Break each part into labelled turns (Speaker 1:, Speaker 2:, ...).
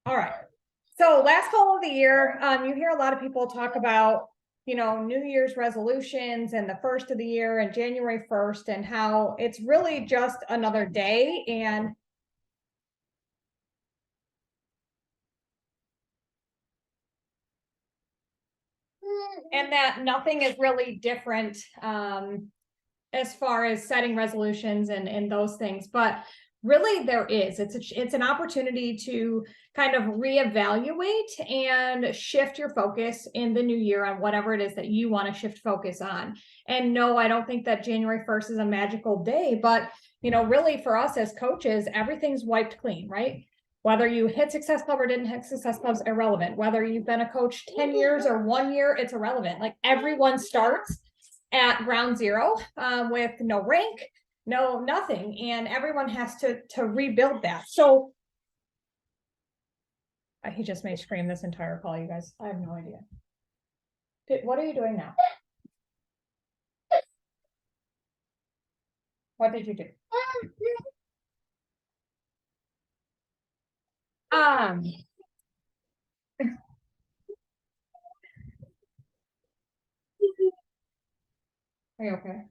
Speaker 1: All right. So last call of the year, you hear a lot of people talk about, New Year's resolutions and the first of the year and January 1st and how it's really just another day. And that nothing is really different as far as setting resolutions and those things. But really there is. It's an opportunity to kind of reevaluate and shift your focus in the new year on whatever it is that you want to shift focus on. And no, I don't think that January 1st is a magical day, but really for us as coaches, everything's wiped clean, right? Whether you hit Success Club or didn't hit Success Club is irrelevant. Whether you've been a coach 10 years or 1 year, it's irrelevant. Like everyone starts at ground zero with no rank, no nothing, and everyone has to rebuild that. So he just may scream this entire call, you guys. I have no idea. What are you doing now? What did you do? Are you okay?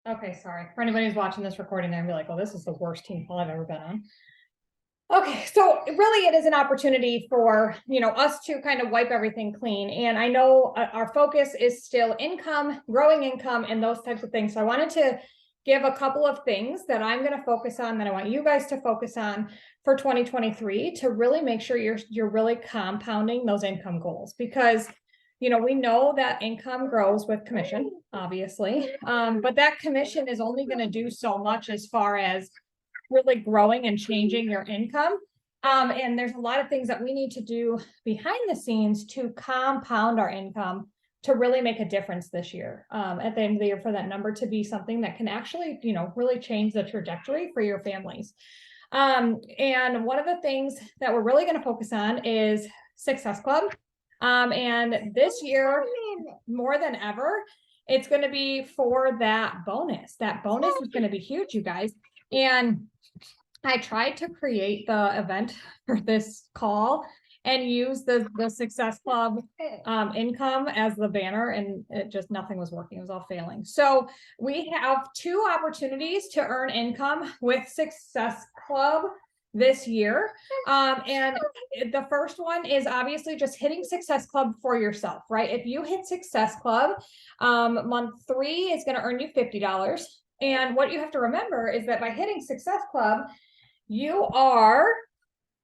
Speaker 1: Okay, sorry. For anybody who's watching this recording, they're gonna be like, "Oh, this is the worst team call I've ever been on." Okay, so really it is an opportunity for, us to kind of wipe everything clean. And I know our focus is still income, growing income, and those types of things. So I wanted to give a couple of things that I'm going to focus on, that I want you guys to focus on for 2023 to really make sure you're really compounding those income goals. Because we know that income grows with commission, obviously, but that commission is only going to do so much as far as really growing and changing your income. And there's a lot of things that we need to do behind the scenes to compound our income to really make a difference this year, at the end of the year, for that number to be something that can actually, really change the trajectory for your families. And one of the things that we're really going to focus on is Success Club. And this year, more than ever, it's going to be for that bonus. That bonus is going to be huge, you guys. And I tried to create the event for this call and use the Success Club income as the banner, and it just, nothing was working. It was all failing. So we have 2 opportunities to earn income with Success Club this year. And the first one is obviously just hitting Success Club for yourself, right? If you hit Success Club, month 3 is going to earn you $50. And what you have to remember is that by hitting Success Club, you are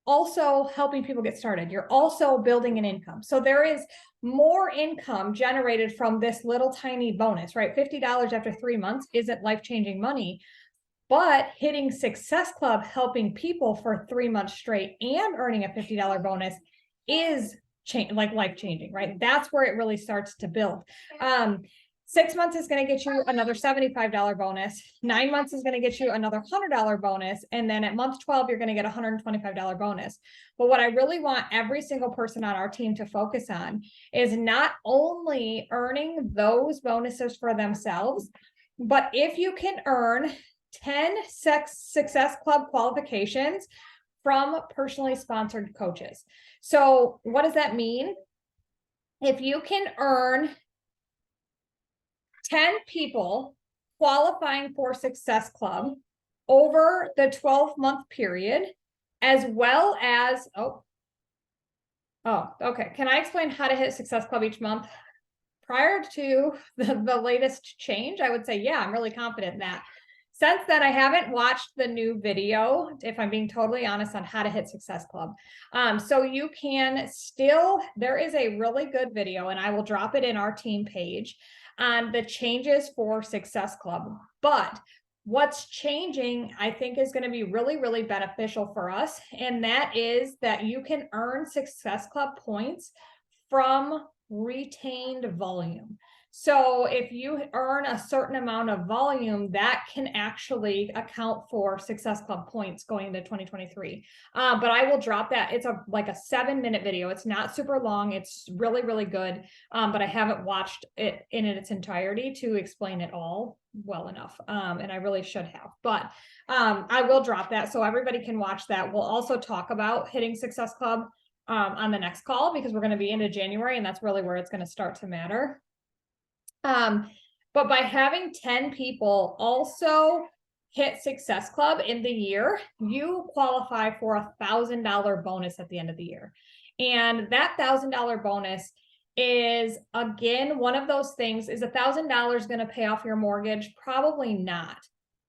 Speaker 1: also helping people get started. You're also building an income. So there is more income generated from this little tiny bonus, right? $50 after 3 months isn't life-changing money, but hitting Success Club, helping people for 3 months straight and earning a $50 bonus is life-changing, right? That's where it really starts to build. 6 months is going to get you another $75 bonus. 9 months is going to get you another $100 bonus. And then at month 12, you're going to get a $125 bonus. But what I really want every single person on our team to focus on is not only earning those bonuses for themselves, but if you can earn 10 Success Club qualifications from personally sponsored coaches. So what does that mean? If you can earn 10 people qualifying for Success Club over the 12-month period, as well as, okay. Can I explain how to hit Success Club each month? prior to the latest change, I would say, yeah, I'm really confident in that. Since then, I haven't watched the new video, if I'm being totally honest, on how to hit Success Club. So you can still, there is a really good video, and I will drop it in our team page on the changes for Success Club. But what's changing, I think, is going to be really, really beneficial for us. And that is that you can earn Success Club points from retained volume. So if you earn a certain amount of volume, that can actually account for Success Club points going into 2023. But I will drop that. It's like a 7-minute video. It's not super long. It's really, really good. But I haven't watched it in its entirety to explain it all well enough. And I really should have, but I will drop that so everybody can watch that. We'll also talk about hitting Success Club on the next call, because we're going to be into January, and that's really where it's going to start to matter. But by having 10 people also hit Success Club in the year, you qualify for $1,000 bonus at the end of the year. And that $1,000 bonus is, again, one of those things. Is $1,000 going to pay off your mortgage? Probably not.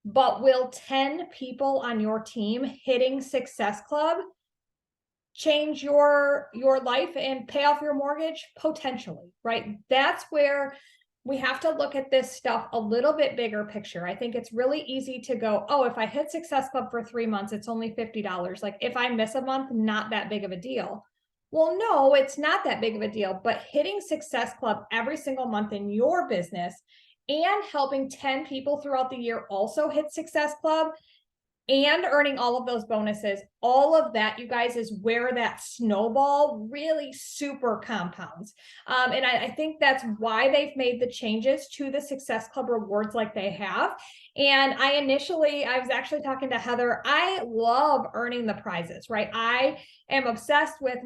Speaker 1: But will 10 people on your team hitting Success Club change your life and pay off your mortgage? Potentially, right? That's where we have to look at this stuff a little bit bigger picture. I think it's really easy to go, oh, if I hit Success Club for 3 months, it's only $50. Like if I miss a month, not that big of a deal. Well, no, it's not that big of a deal, but hitting Success Club every single month in your business and helping 10 people throughout the year also hit Success Club and earning all of those bonuses, all of that, you guys, is where that snowball really super compounds. And I think that's why they've made the changes to the Success Club rewards like they have. And I was actually talking to Heather. I love earning the prizes, right? I am obsessed with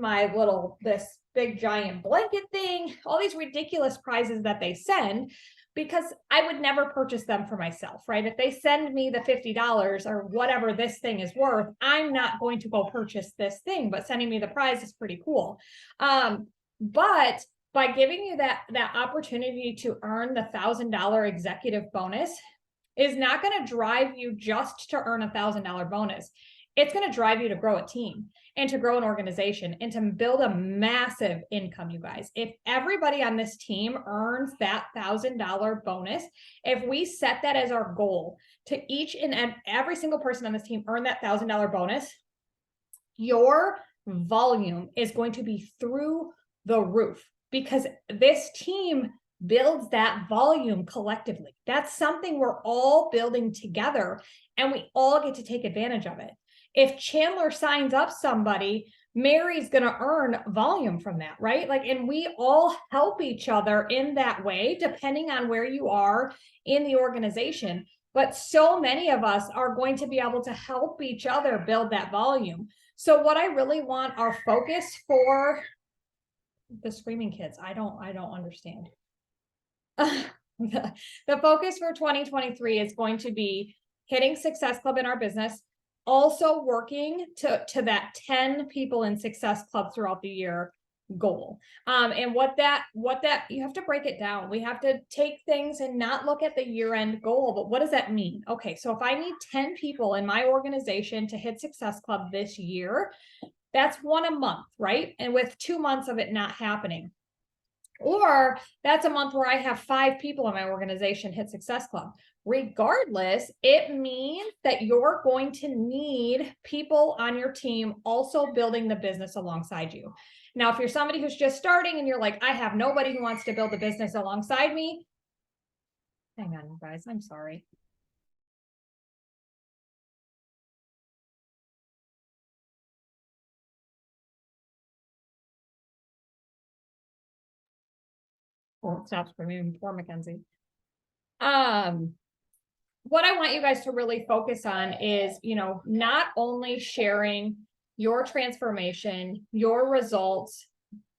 Speaker 1: this big giant blanket thing, all these ridiculous prizes that they send, because I would never purchase them for myself, right? If they send me the $50 or whatever this thing is worth, I'm not going to go purchase this thing, but sending me the prize is pretty cool. But by giving you that opportunity to earn the $1,000 executive bonus is not going to drive you just to earn $1,000 bonus. It's going to drive you to grow a team and to grow an organization and to build a massive income, you guys. If everybody on this team earns that $1,000 bonus, if we set that as our goal to each and every single person on this team earn that $1,000 bonus, your volume is going to be through the roof, because this team builds that volume collectively. That's something we're all building together, and we all get to take advantage of it. If Chandler signs up somebody, Mary's going to earn volume from that, right? Like, and we all help each other in that way, depending on where you are in the organization. But so many of us are going to be able to help each other build that volume. So what I really want our focus for the screaming kids, I don't understand. The focus for 2023 is going to be hitting Success Club in our business, also working to that 10 people in Success Club throughout the year goal. And what that you have to break it down. We have to take things and not look at the year-end goal, but what does that mean? Okay, so if I need 10 people in my organization to hit Success Club this year, that's 1 a month, right? And with 2 months of it not happening. Or that's a month where I have 5 people in my organization hit Success Club. Regardless, it means that you're going to need people on your team also building the business alongside you. Now, if you're somebody who's just starting and you're like, I have nobody who wants to build the business alongside me, hang on, you guys, I'm sorry. Oh, stop screaming for Mackenzie. What I want you guys to really focus on is, not only sharing your transformation, your results,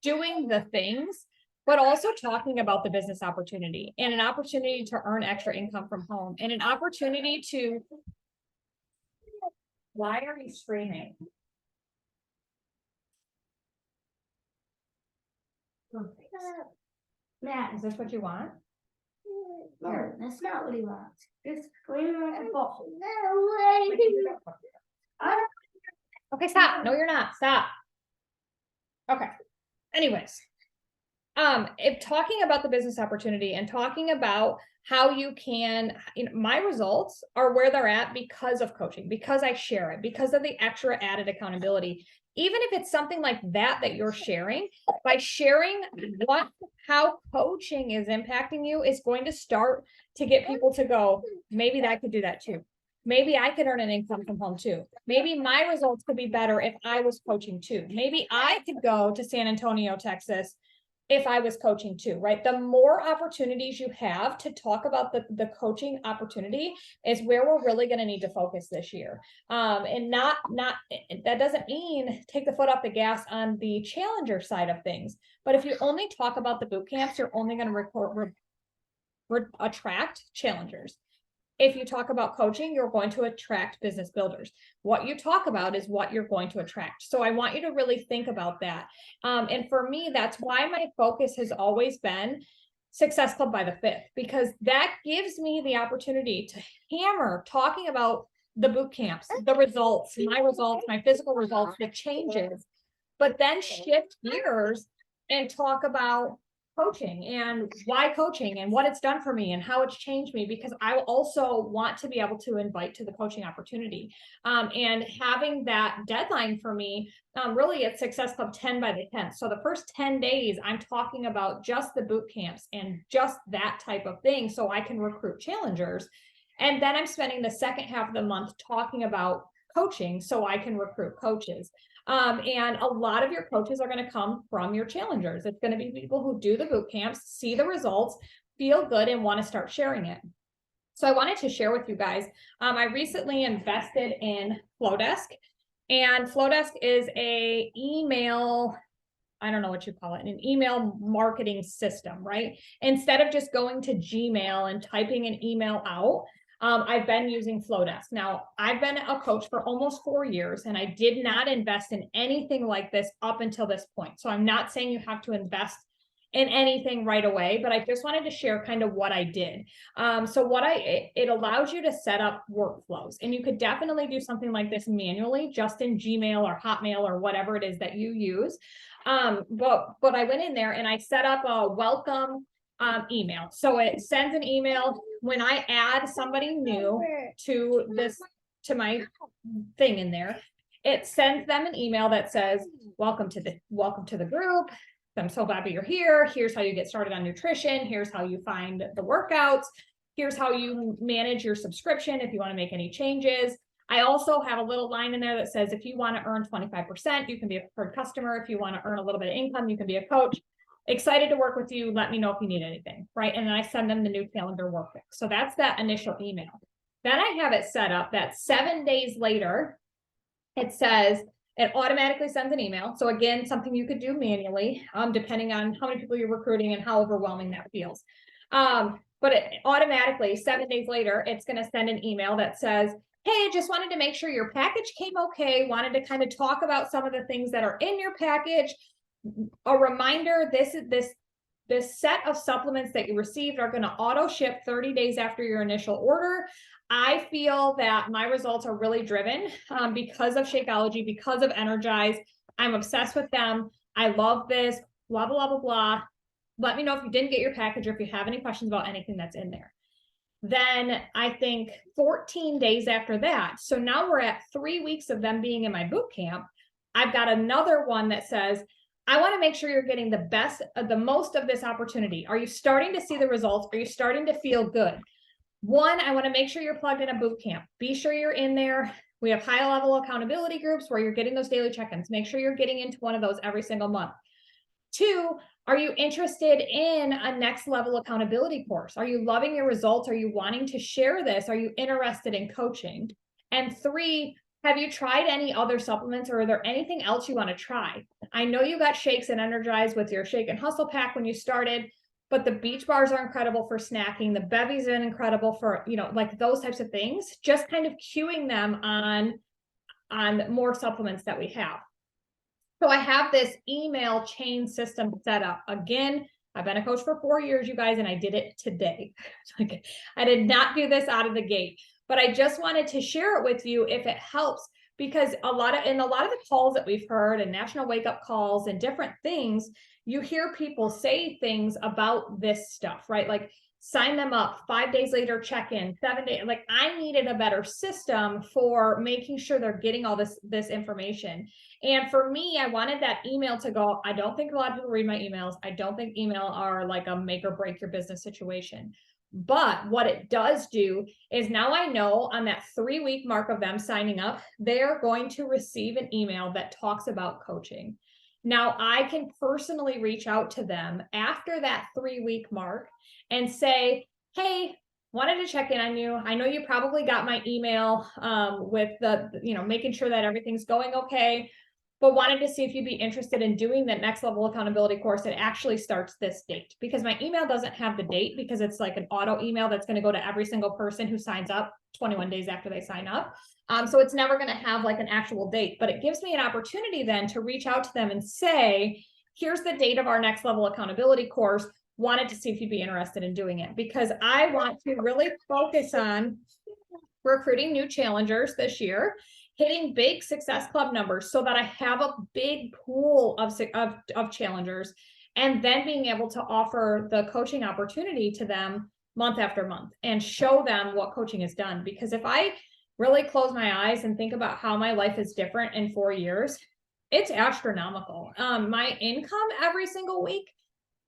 Speaker 1: doing the things, but also talking about the business opportunity and an opportunity to earn extra income from home and an opportunity to. Why are you screaming?
Speaker 2: Matt,
Speaker 1: Is this what you want?
Speaker 2: no, that's not what he wants. Just leave him at the ball.
Speaker 1: Okay, stop. No, you're not. Stop. Okay. Anyways, if talking about the business opportunity and talking about how you can, my results are where they're at because of coaching, because I share it, because of the extra added accountability. Even if it's something like that you're sharing, by sharing how coaching is impacting you, is going to start to get people to go, maybe I could do that too. Maybe I could earn an income from home too. Maybe my results could be better if I was coaching too. Maybe I could go to San Antonio, Texas, if I was coaching too, right? The more opportunities you have to talk about the coaching opportunity is where we're really going to need to focus this year. And not that doesn't mean take the foot off the gas on the challenger side of things. But if you only talk about the boot camps, you're only going to attract challengers. If you talk about coaching, you're going to attract business builders. What you talk about is what you're going to attract. So I want you to really think about that. And for me, that's why my focus has always been Success Club by the 5th, because that gives me the opportunity to hammer talking about the boot camps, the results, my physical results, the changes, but then shift gears and talk about coaching and why coaching and what it's done for me and how it's changed me, because I also want to be able to invite to the coaching opportunity. And having that deadline for me, really it's Success Club 10 by the 10th. So the first 10 days, I'm talking about just the boot camps and just that type of thing so I can recruit challengers. And then I'm spending the second half of the month talking about coaching so I can recruit coaches. And a lot of your coaches are going to come from your challengers. It's going to be people who do the boot camps, see the results, feel good, and want to start sharing it. So I wanted to share with you guys, I recently invested in Flowdesk, and Flowdesk is a email, I don't know what you call it, an email marketing system, right? Instead of just going to Gmail and typing an email out, I've been using Flowdesk. Now, I've been a coach for almost 4 years, and I did not invest in anything like this up until this point. So I'm not saying you have to invest in anything right away, but I just wanted to share kind of what I did. So it allows you to set up workflows, and you could definitely do something like this manually, just in Gmail or Hotmail or whatever it is that you use. But I went in there and I set up a welcome email. So it sends an email when I add somebody new to my thing in there. It sends them an email that says, welcome to the group. I'm so glad that you're here. Here's how you get started on nutrition. Here's how you find the workouts. Here's how you manage your subscription if you want to make any changes. I also have a little line in there that says, if you want to earn 25%, you can be a preferred customer. If you want to earn a little bit of income, you can be a coach. Excited to work with you. Let me know if you need anything, right? And then I send them the new calendar workbook. So that's that initial email. Then I have it set up that 7 days later, it automatically sends an email. So again, something you could do manually, depending on how many people you're recruiting and how overwhelming that feels. But it automatically, 7 days later, it's going to send an email that says, hey, just wanted to make sure your package came okay. Wanted to kind of talk about some of the things that are in your package. A reminder, this set of supplements that you received are going to auto ship 30 days after your initial order. I feel that my results are really driven because of Shakeology, because of Energize. I'm obsessed with them. I love this, blah, blah, blah, blah. Let me know if you didn't get your package or if you have any questions about anything that's in there. Then I think 14 days after that, so now we're at 3 weeks of them being in my boot camp. I've got another one that says, I want to make sure you're getting the most of this opportunity. Are you starting to see the results? Are you starting to feel good? One, I want to make sure you're plugged in a boot camp. Be sure you're in there. We have high level accountability groups where you're getting those daily check-ins. Make sure you're getting into one of those every single month. 2, are you interested in a next level accountability course? Are you loving your results? Are you wanting to share this? Are you interested in coaching? And 3, have you tried any other supplements, or are there anything else you want to try? I know you got Shakes and Energize with your Shake and Hustle pack when you started, but the beach bars are incredible for snacking. The Bevy's been incredible for, like those types of things, just kind of cueing them on more supplements that we have. So I have this email chain system set up. Again, I've been a coach for 4 years, you guys, and I did it today. Like, I did not do this out of the gate, but I just wanted to share it with you if it helps, because a lot of the calls that we've heard and national wake up calls and different things, you hear people say things about this stuff, right? Like, sign them up, 5 days later, check in, 7 days. Like, I needed a better system for making sure they're getting all this information. And for me, I wanted that email to go. I don't think a lot of people read my emails. I don't think email are like a make or break your business situation. But what it does do is now I know on that 3-week mark of them signing up, they're going to receive an email that talks about coaching. Now I can personally reach out to them after that 3-week mark and say, hey, wanted to check in on you. I know you probably got my email with the, making sure that everything's going okay, but wanted to see if you'd be interested in doing the next level accountability course. It actually starts this date, because my email doesn't have the date, because it's like an auto email that's going to go to every single person who signs up 21 days after they sign up. So it's never going to have like an actual date, but it gives me an opportunity then to reach out to them and say, here's the date of our next level accountability course. Wanted to see if you'd be interested in doing it, because I want to really focus on recruiting new challengers this year, hitting big Success Club numbers so that I have a big pool of challengers, and then being able to offer the coaching opportunity to them month after month and show them what coaching has done. Because if I really close my eyes and think about how my life is different in 4 years, it's astronomical. My income every single week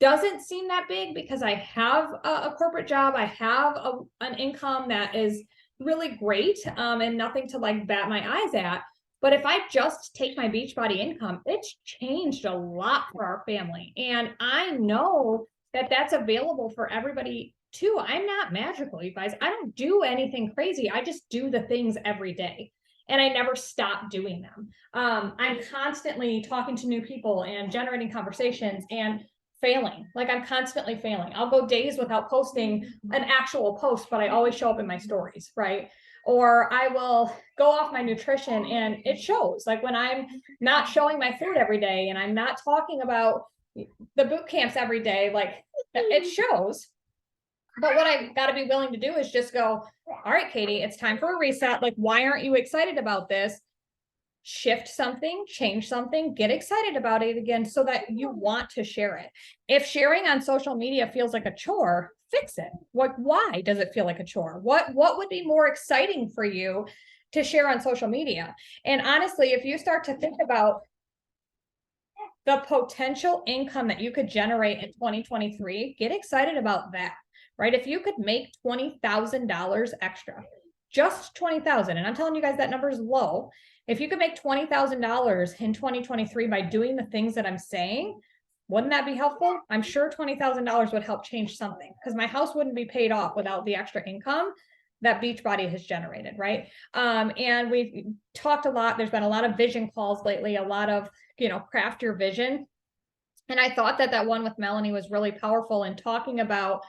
Speaker 1: doesn't seem that big, because I have a corporate job. I have an income that is really great, and nothing to like bat my eyes at. But if I just take my Beachbody income, it's changed a lot for our family. And I know that that's available for everybody too. I'm not magical, you guys. I don't do anything crazy. I just do the things every day, and I never stop doing them. I'm constantly talking to new people and generating conversations and failing. Like, I'm constantly failing. I'll go days without posting an actual post, but I always show up in my stories, right? Or I will go off my nutrition and it shows. Like, when I'm not showing my food every day and I'm not talking about the boot camps every day, like, it shows. But what I've got to be willing to do is just go, all right, Katie, it's time for a reset. Like, why aren't you excited about this? Shift something, change something, get excited about it again so that you want to share it. If sharing on social media feels like a chore, fix it. Why does it feel like a chore? What would be more exciting for you to share on social media? And honestly, if you start to think about the potential income that you could generate in 2023, get excited about that, right? If you could make $20,000 extra, just 20,000, and I'm telling you guys that number is low. If you could make $20,000 in 2023 by doing the things that I'm saying, wouldn't that be helpful? I'm sure $20,000 would help change something, because my house wouldn't be paid off without the extra income that Beachbody has generated, right? And we've talked a lot. There's been a lot of vision calls lately, a lot of, craft your vision. And I thought that one with Melanie was really powerful in talking about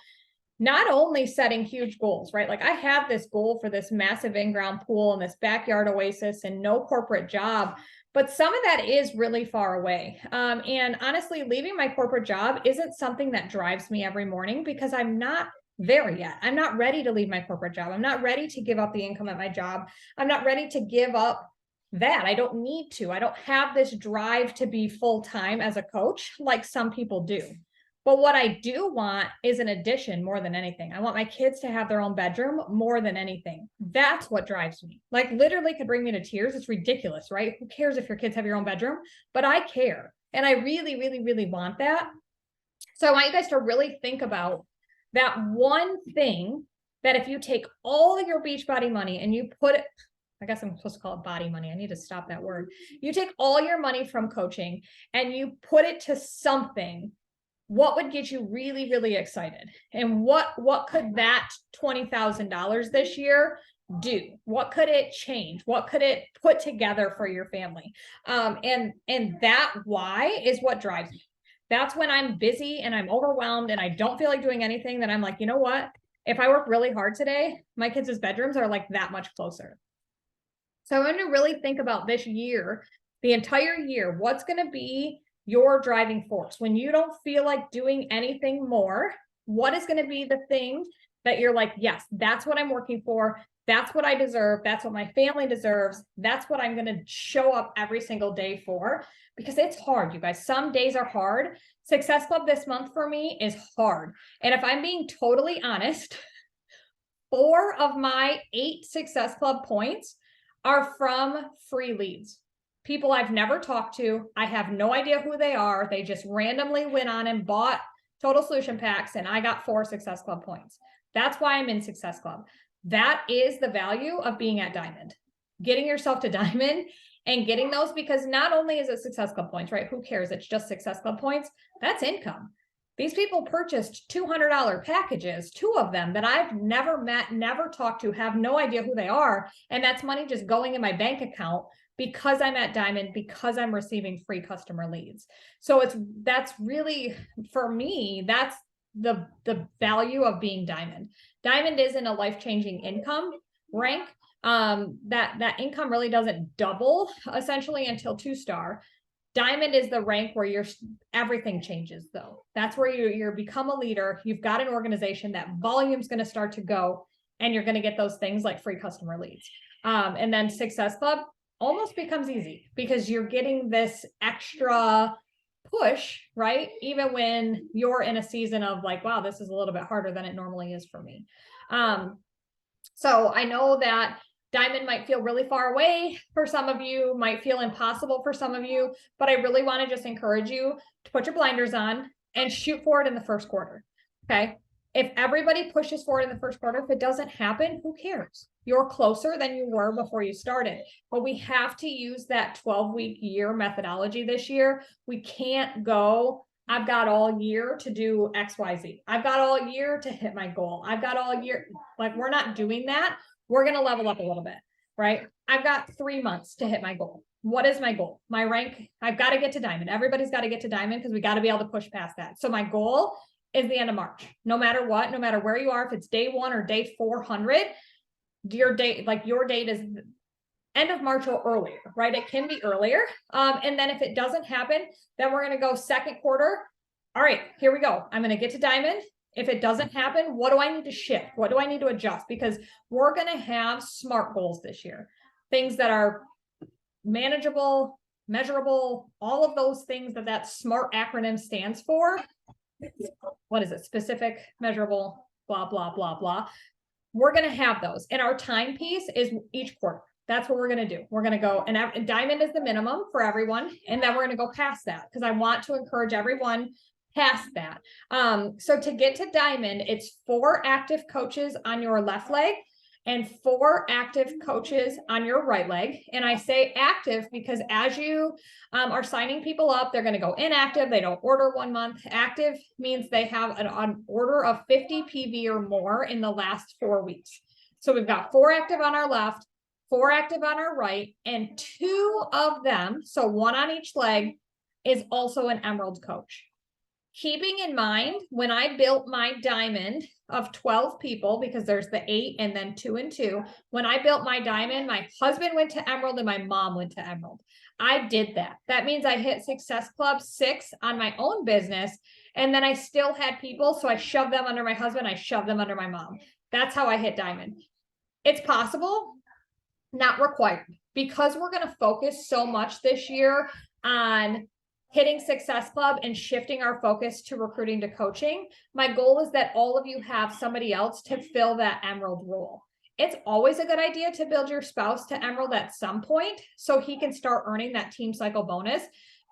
Speaker 1: not only setting huge goals, right? Like, I have this goal for this massive in-ground pool and this backyard oasis and no corporate job, but some of that is really far away. And honestly, leaving my corporate job isn't something that drives me every morning, because I'm not there yet. I'm not ready to leave my corporate job. I'm not ready to give up the income at my job. I'm not ready to give up that. I don't need to. I don't have this drive to be full-time as a coach like some people do. But what I do want is an addition more than anything. I want my kids to have their own bedroom more than anything. That's what drives me. Like, literally could bring me to tears. It's ridiculous, right? Who cares if your kids have your own bedroom? But I care. And I really, really, really want that. So I want you guys to really think about that one thing that if you take all of your Beachbody money and you put it, I guess I'm supposed to call it body money. I need to stop that word. You take all your money from coaching and you put it to something. What would get you really, really excited? And what could that $20,000 this year do? What could it change? What could it put together for your family? And that why is what drives me. That's when I'm busy and I'm overwhelmed and I don't feel like doing anything, that I'm like, you know what? If I work really hard today, my kids' bedrooms are like that much closer. So I'm going to really think about this year, the entire year, what's going to be your driving force. When you don't feel like doing anything more, what is going to be the thing that you're like, yes, that's what I'm working for. That's what I deserve. That's what my family deserves. That's what I'm going to show up every single day for, because it's hard, you guys. Some days are hard. Success Club this month for me is hard. And if I'm being totally honest, 4 of my 8 Success Club points are from free leads. People I've never talked to. I have no idea who they are. They just randomly went on and bought total solution packs, and I got 4 Success Club points. That's why I'm in Success Club. That is the value of being at Diamond. Getting yourself to Diamond and getting those, because not only is it Success Club points, right? Who cares? It's just Success Club points. That's income. These people purchased $200 packages, 2 of them that I've never met, never talked to, have no idea who they are. And that's money just going in my bank account because I'm at Diamond, because I'm receiving free customer leads. So that's really, for me, that's the value of being Diamond. Diamond isn't a life-changing income rank. That income really doesn't double essentially until 2-star. Diamond is the rank where everything changes, though. That's where you become a leader. You've got an organization, that volume's going to start to go, and you're going to get those things like free customer leads. And then Success Club almost becomes easy because you're getting this extra push, right? Even when you're in a season of like, wow, this is a little bit harder than it normally is for me. So I know that Diamond might feel really far away for some of you, might feel impossible for some of you, but I really want to just encourage you to put your blinders on and shoot for it in the first quarter. Okay. If everybody pushes for it in the first quarter, if it doesn't happen, who cares? You're closer than you were before you started. But we have to use that 12-week year methodology this year. We can't go, I've got all year to do XYZ. I've got all year to hit my goal. I've got all year. Like, we're not doing that. We're going to level up a little bit, right? I've got 3 months to hit my goal. What is my goal? My rank, I've got to get to Diamond. Everybody's got to get to Diamond because we got to be able to push past that. So my goal is the end of March. No matter what, no matter where you are, if it's day 1 or day 400, your date is end of March or earlier, right? It can be earlier. And then if it doesn't happen, then we're going to go second quarter. All right, here we go. I'm going to get to Diamond. If it doesn't happen, what do I need to shift? What do I need to adjust? Because we're going to have SMART goals this year. Things that are manageable, measurable, all of those things that SMART acronym stands for. What is it? Specific, measurable, blah, blah, blah, blah. We're going to have those. And our time piece is each quarter. That's what we're going to do. We're going to go, and Diamond is the minimum for everyone. And then we're going to go past that because I want to encourage everyone past that. So to get to Diamond, it's 4 active coaches on your left leg and 4 active coaches on your right leg. And I say active because as you are signing people up, they're going to go inactive. They don't order 1 month. Active means they have an order of 50 PV or more in the last 4 weeks. So we've got 4 active on our left, 4 active on our right, and 2 of them, so 1 on each leg, is also an Emerald coach. Keeping in mind, when I built my Diamond of 12 people, because there's the 8 and then 2 and 2, when I built my Diamond, my husband went to Emerald and my mom went to Emerald. I did that. That means I hit Success Club 6 on my own business, and then I still had people, so I shoved them under my husband, I shoved them under my mom. That's how I hit Diamond. It's possible, not required, because we're going to focus so much this year on hitting Success Club and shifting our focus to recruiting to coaching. My goal is that all of you have somebody else to fill that Emerald role. It's always a good idea to build your spouse to Emerald at some point so he can start earning that team cycle bonus.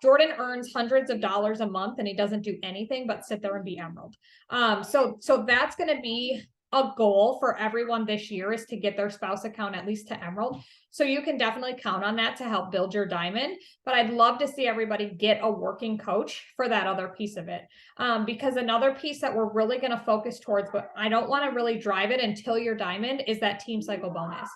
Speaker 1: Jordan earns hundreds of dollars a month and he doesn't do anything but sit there and be Emerald. So that's going to be a goal for everyone this year, is to get their spouse account at least to Emerald. So you can definitely count on that to help build your Diamond. But I'd love to see everybody get a working coach for that other piece of it. Because another piece that we're really going to focus towards, but I don't want to really drive it until you're Diamond, is that team cycle bonus.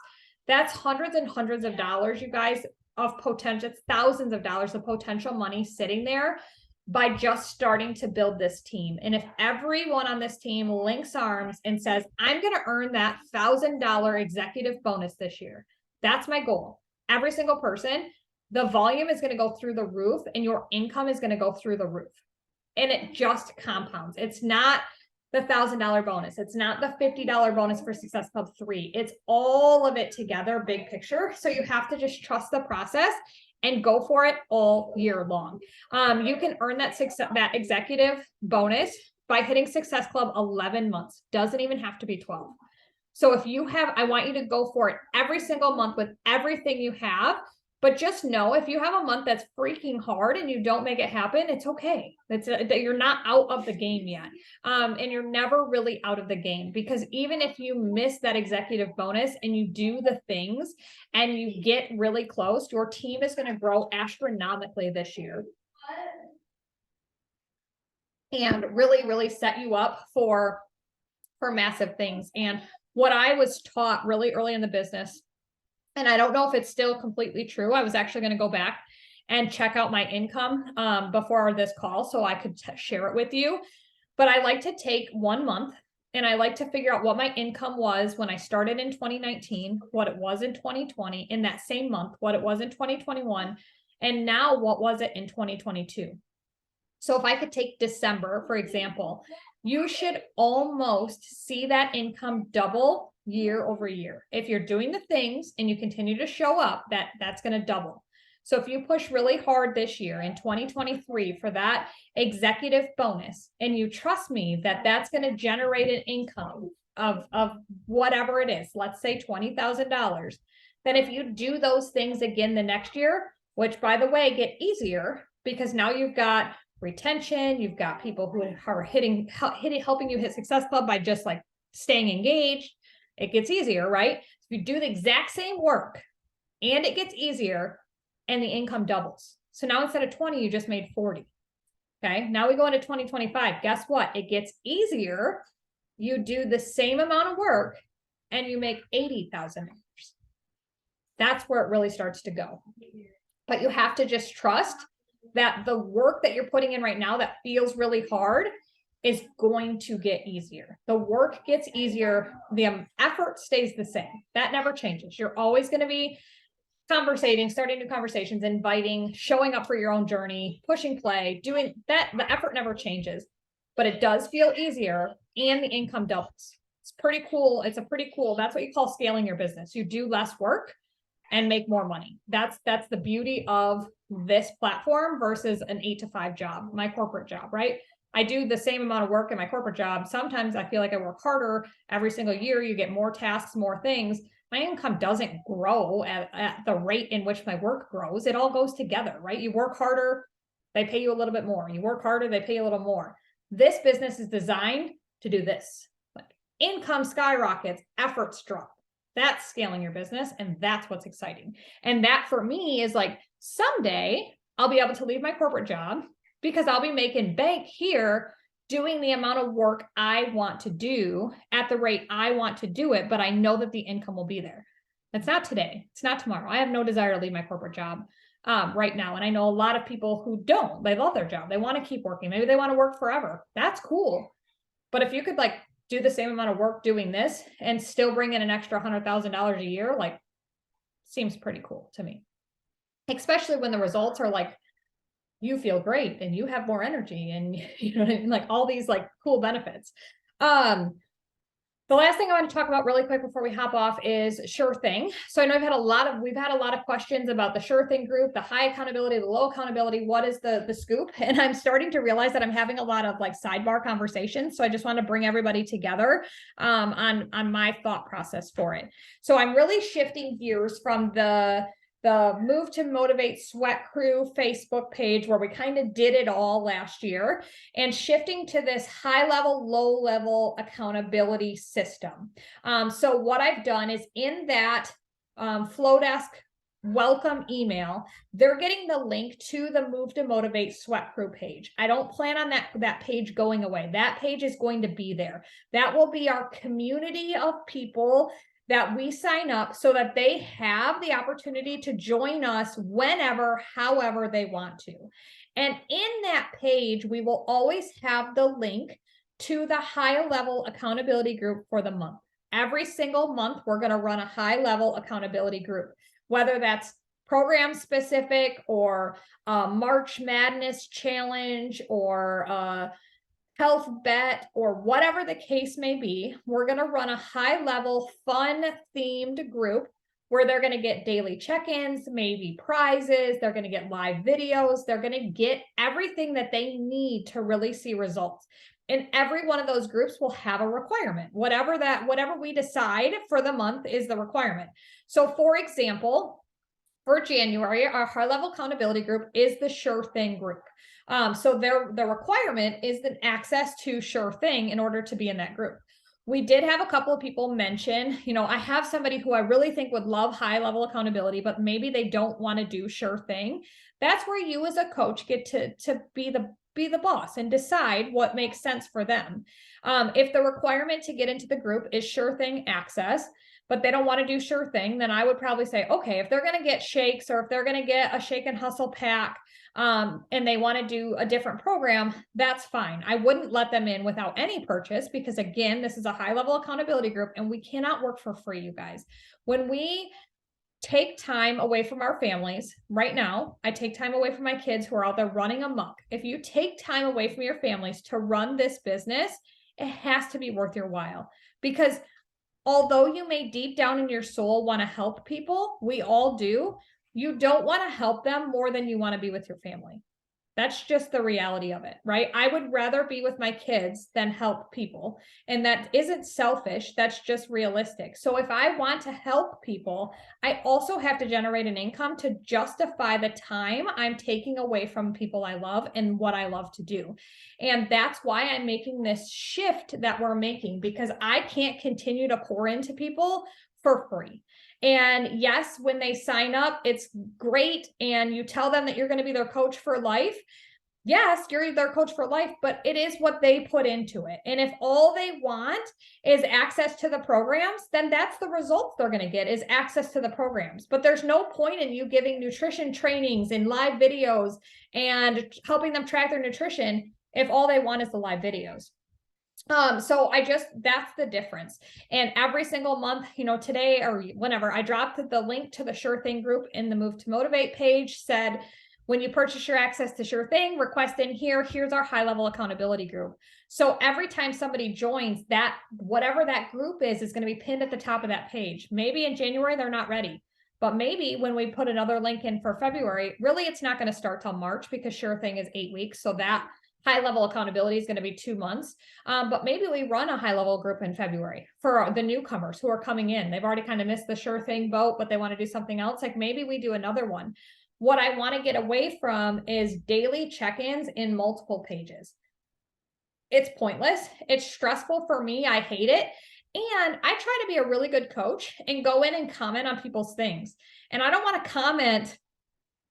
Speaker 1: That's hundreds and hundreds of dollars, you guys, of potential, thousands of dollars of potential money sitting there by just starting to build this team. And if everyone on this team links arms and says, I'm going to earn that $1,000 executive bonus this year, that's my goal. Every single person, the volume is going to go through the roof and your income is going to go through the roof. And it just compounds. It's not the $1,000 bonus. It's not the $50 bonus for Success Club 3. It's all of it together, big picture. So you have to just trust the process and go for it all year long. You can earn that executive bonus by hitting Success Club 11 months. Doesn't even have to be 12. So if you have, I want you to go for it every single month with everything you have. But just know if you have a month that's freaking hard and you don't make it happen, it's okay. You're not out of the game yet. And you're never really out of the game, because even if you miss that executive bonus and you do the things and you get really close, your team is going to grow astronomically this year. And really, really set you up for massive things. And what I was taught really early in the business, and I don't know if it's still completely true. I was actually going to go back and check out my income before this call so I could share it with you. But I like to take 1 month and I like to figure out what my income was when I started in 2019, what it was in 2020, in that same month, what it was in 2021, and now what was it in 2022. So if I could take December, for example, you should almost see that income double year over year. If you're doing the things and you continue to show up, that's going to double. So if you push really hard this year in 2023 for that executive bonus, and you trust me that that's going to generate an income of whatever it is, let's say $20,000, then if you do those things again the next year, which by the way, get easier because now you've got retention, you've got people who are helping you hit Success Club by just like staying engaged. It gets easier, right? If you do the exact same work and it gets easier and the income doubles. So now instead of 20, you just made 40. Okay. Now we go into 2025. Guess what? It gets easier. You do the same amount of work and you make $80,000. That's where it really starts to go. But you have to just trust that the work that you're putting in right now that feels really hard is going to get easier. The work gets easier. The effort stays the same. That never changes. You're always going to be conversating, starting new conversations, inviting, showing up for your own journey, pushing play, doing that. The effort never changes, but it does feel easier and the income doubles. It's pretty cool. It's a pretty cool, that's what you call scaling your business. You do less work and make more money. That's the beauty of this platform versus an 8 to 5 job, my corporate job, right? I do the same amount of work in my corporate job. Sometimes I feel like I work harder every single year. You get more tasks, more things. My income doesn't grow at the rate in which my work grows. It all goes together, right? You work harder, they pay you a little bit more. You work harder, they pay you a little more. This business is designed to do this. Like income skyrockets, efforts drop. That's scaling your business. And that's what's exciting. And that for me is like, someday I'll be able to leave my corporate job because I'll be making bank here doing the amount of work I want to do at the rate I want to do it, but I know that the income will be there. It's not today. It's not tomorrow. I have no desire to leave my corporate job right now. And I know a lot of people who don't. They love their job. They want to keep working. Maybe they want to work forever. That's cool. But if you could like do the same amount of work doing this and still bring in an extra $100,000 a year, like seems pretty cool to me. Especially when the results are like, you feel great and you have more energy and you know what I mean? Like all these like cool benefits. The last thing I want to talk about really quick before we hop off is Sure Thing. So I know we've had a lot of questions about the Sure Thing group, the high accountability, the low accountability. What is the scoop? And I'm starting to realize that I'm having a lot of like sidebar conversations. So I just want to bring everybody together on my thought process for it. So I'm really shifting gears from the Move to Motivate Sweat Crew Facebook page where we kind of did it all last year, and shifting to this high level, low level accountability system. So what I've done is in that Flowdesk welcome email, they're getting the link to the Move to Motivate Sweat Crew page. I don't plan on that page going away. That page is going to be there. That will be our community of people that we sign up so that they have the opportunity to join us whenever, however they want to. And in that page, we will always have the link to the high level accountability group for the month. Every single month, we're going to run a high level accountability group, whether that's program specific or March Madness challenge or health bet or whatever the case may be, we're going to run a high level, fun themed group where they're going to get daily check-ins, maybe prizes, they're going to get live videos, they're going to get everything that they need to really see results. And every one of those groups will have a requirement. Whatever we decide for the month is the requirement. So for example, for January, our high level accountability group is the Sure Thing group. So the requirement is the access to Sure Thing in order to be in that group. We did have a couple of people mention, I have somebody who I really think would love high level accountability, but maybe they don't want to do Sure Thing. That's where you as a coach get to be the boss and decide what makes sense for them. If the requirement to get into the group is Sure Thing access, but they don't want to do Sure Thing, then I would probably say, okay, if they're going to get shakes or if they're going to get a shake and hustle pack, and they want to do a different program, that's fine. I wouldn't let them in without any purchase because again, this is a high level accountability group and we cannot work for free, you guys. When we take time away from our families right now, I take time away from my kids who are out there running amok. If you take time away from your families to run this business, it has to be worth your while because although you may deep down in your soul want to help people, we all do, you don't want to help them more than you want to be with your family. That's just the reality of it, right? I would rather be with my kids than help people. And that isn't selfish. That's just realistic. So if I want to help people, I also have to generate an income to justify the time I'm taking away from people I love and what I love to do. And that's why I'm making this shift that we're making because I can't continue to pour into people for free. And yes, when they sign up, it's great. And you tell them that you're going to be their coach for life. Yes, you're their coach for life, but it is what they put into it. And if all they want is access to the programs, then that's the results they're going to get is access to the programs. But there's no point in you giving nutrition trainings and live videos and helping them track their nutrition if all they want is the live videos. So that's the difference. And every single month, today or whenever I dropped the link to the Sure Thing group in the Move to Motivate page said, when you purchase your access to Sure Thing, request in here, here's our high level accountability group. So every time somebody joins that, whatever that group is going to be pinned at the top of that page. Maybe in January, they're not ready. But maybe when we put another link in for February, really it's not going to start till March because Sure Thing is 8 weeks. So that high level accountability is going to be 2 months. But maybe we run a high level group in February for the newcomers who are coming in. They've already kind of missed the Sure Thing boat, but they want to do something else. Like maybe we do another one. What I want to get away from is daily check-ins in multiple pages. It's pointless. It's stressful for me. I hate it. And I try to be a really good coach and go in and comment on people's things. And I don't want to comment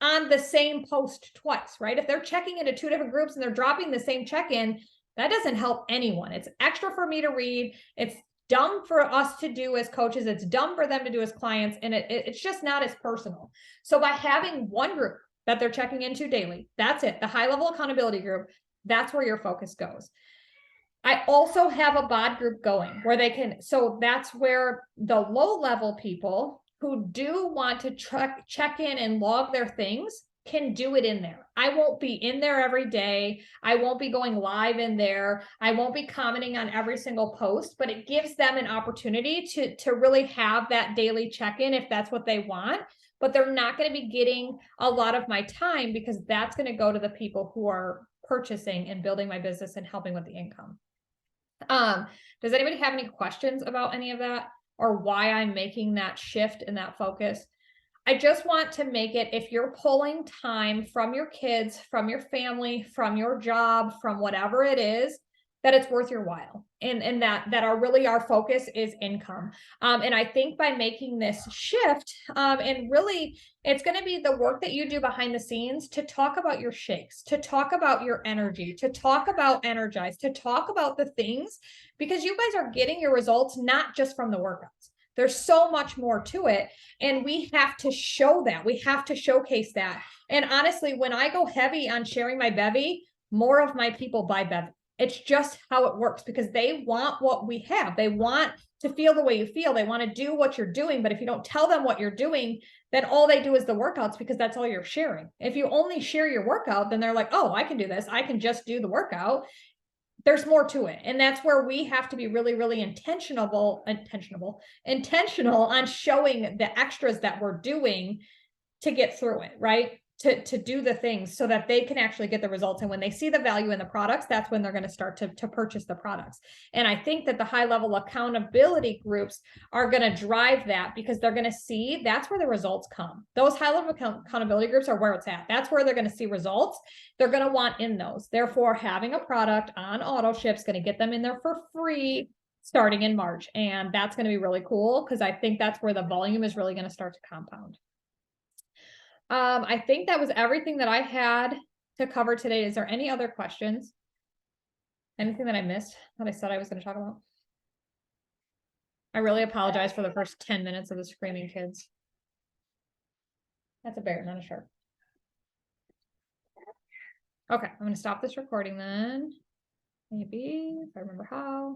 Speaker 1: on the same post twice, right? If they're checking into 2 different groups and they're dropping the same check-in, that doesn't help anyone. It's extra for me to read. It's dumb for us to do as coaches. It's dumb for them to do as clients. And it's just not as personal. So by having one group that they're checking into daily, that's it. The high level accountability group, that's where your focus goes. I also have a bod group going where they can, so that's where the low level people who do want to check in and log their things can do it in there. I won't be in there every day. I won't be going live in there. I won't be commenting on every single post, but it gives them an opportunity to really have that daily check-in if that's what they want. But they're not going to be getting a lot of my time because that's going to go to the people who are purchasing and building my business and helping with the income. Does anybody have any questions about any of that or why I'm making that shift and that focus? I just want to make it, if you're pulling time from your kids, from your family, from your job, from whatever it is, that it's worth your while. And that our focus is income. And I think by making this shift, and really it's going to be the work that you do behind the scenes to talk about your shakes, to talk about your energy, to talk about energize, to talk about the things, because you guys are getting your results, not just from the workouts. There's so much more to it. And we have to show that. We have to showcase that. And honestly, when I go heavy on sharing my bevy, more of my people buy bevy. It's just how it works because they want what we have. They want to feel the way you feel. They want to do what you're doing. But if you don't tell them what you're doing, then all they do is the workouts because that's all you're sharing. If you only share your workout, then they're like, oh, I can do this. I can just do the workout. There's more to it. And that's where we have to be really, really intentional on showing the extras that we're doing to get through it, right? To do the things so that they can actually get the results. And when they see the value in the products, that's when they're going to start to purchase the products. And I think that the high level accountability groups are going to drive that because they're going to see that's where the results come. Those high level accountability groups are where it's at. That's where they're going to see results. They're going to want in those. Therefore, having a product on auto ship is going to get them in there for free starting in March. And that's going to be really cool because I think that's where the volume is really going to start to compound. I think that was everything that I had to cover today. Is there any other questions? Anything that I missed that I said I was going to talk about? I really apologize for the first 10 minutes of the screaming kids. That's a bear, not a shark. Okay, I'm going to stop this recording then. Maybe, if I remember how.